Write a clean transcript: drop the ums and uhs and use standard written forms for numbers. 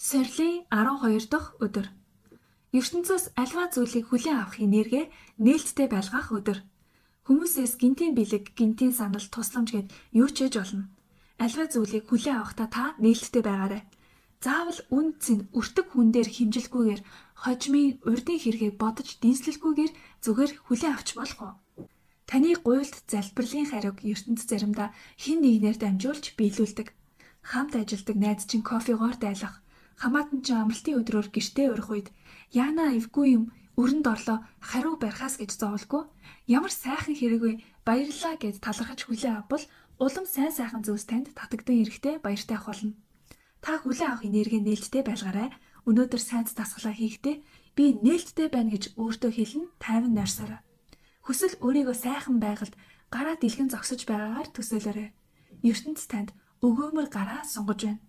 Сорилын 12 дахь өдөр. ертөнцөөс альва зүйлийг хүлээн авахын нэргээ нээлттэй байлгах өдөр. Хүмүүсээс гинтийн бэлэг, гинтийн санал, тусламж гэд юу ч хийж болно. Альва зүйлийг хүлээн авахдаа та нээлттэй байгаарай. Заавал үнд цэн өртөг хүн дээр химжилгүйгээр хожмын урдын хэргийг бодож дэнслэлгүйгээр зүгээр хүлээн авч болох уу? Таны гуйлд залбирлын хариуг ертөнд заримдаа хэн нэгнээр дамжуулж биелүүлдэг. Хамт ажилдаг найз чинь кофегоор дайлах, хамаатан чинь амралтын өдрөөр гэртээ урих үед яана эвгүй юм өрөнд орлоо хариу барихаас гэж зовлгүй. Ямар сайхан хэрэг вэ? Баярлалаа гэж талархаж хүлээн авбал улам сайн зүйлс танд татагдан ирэхдээ баяртай ах болно. Та хүлээн авах энерги нээлттэй байлгаарай. Өнөөдөр сайд дасгалаа хийхдээ би нээлттэй байна гэж өөртөө хэлэн тайван нойрсоорой. Хүсэл өөрийгөө сайхан байгальд гараа дэлгэн зогсож байгаагаар төсөөлөөрэй. ертөнц танд өгөөмөр гараа сунгаж байна.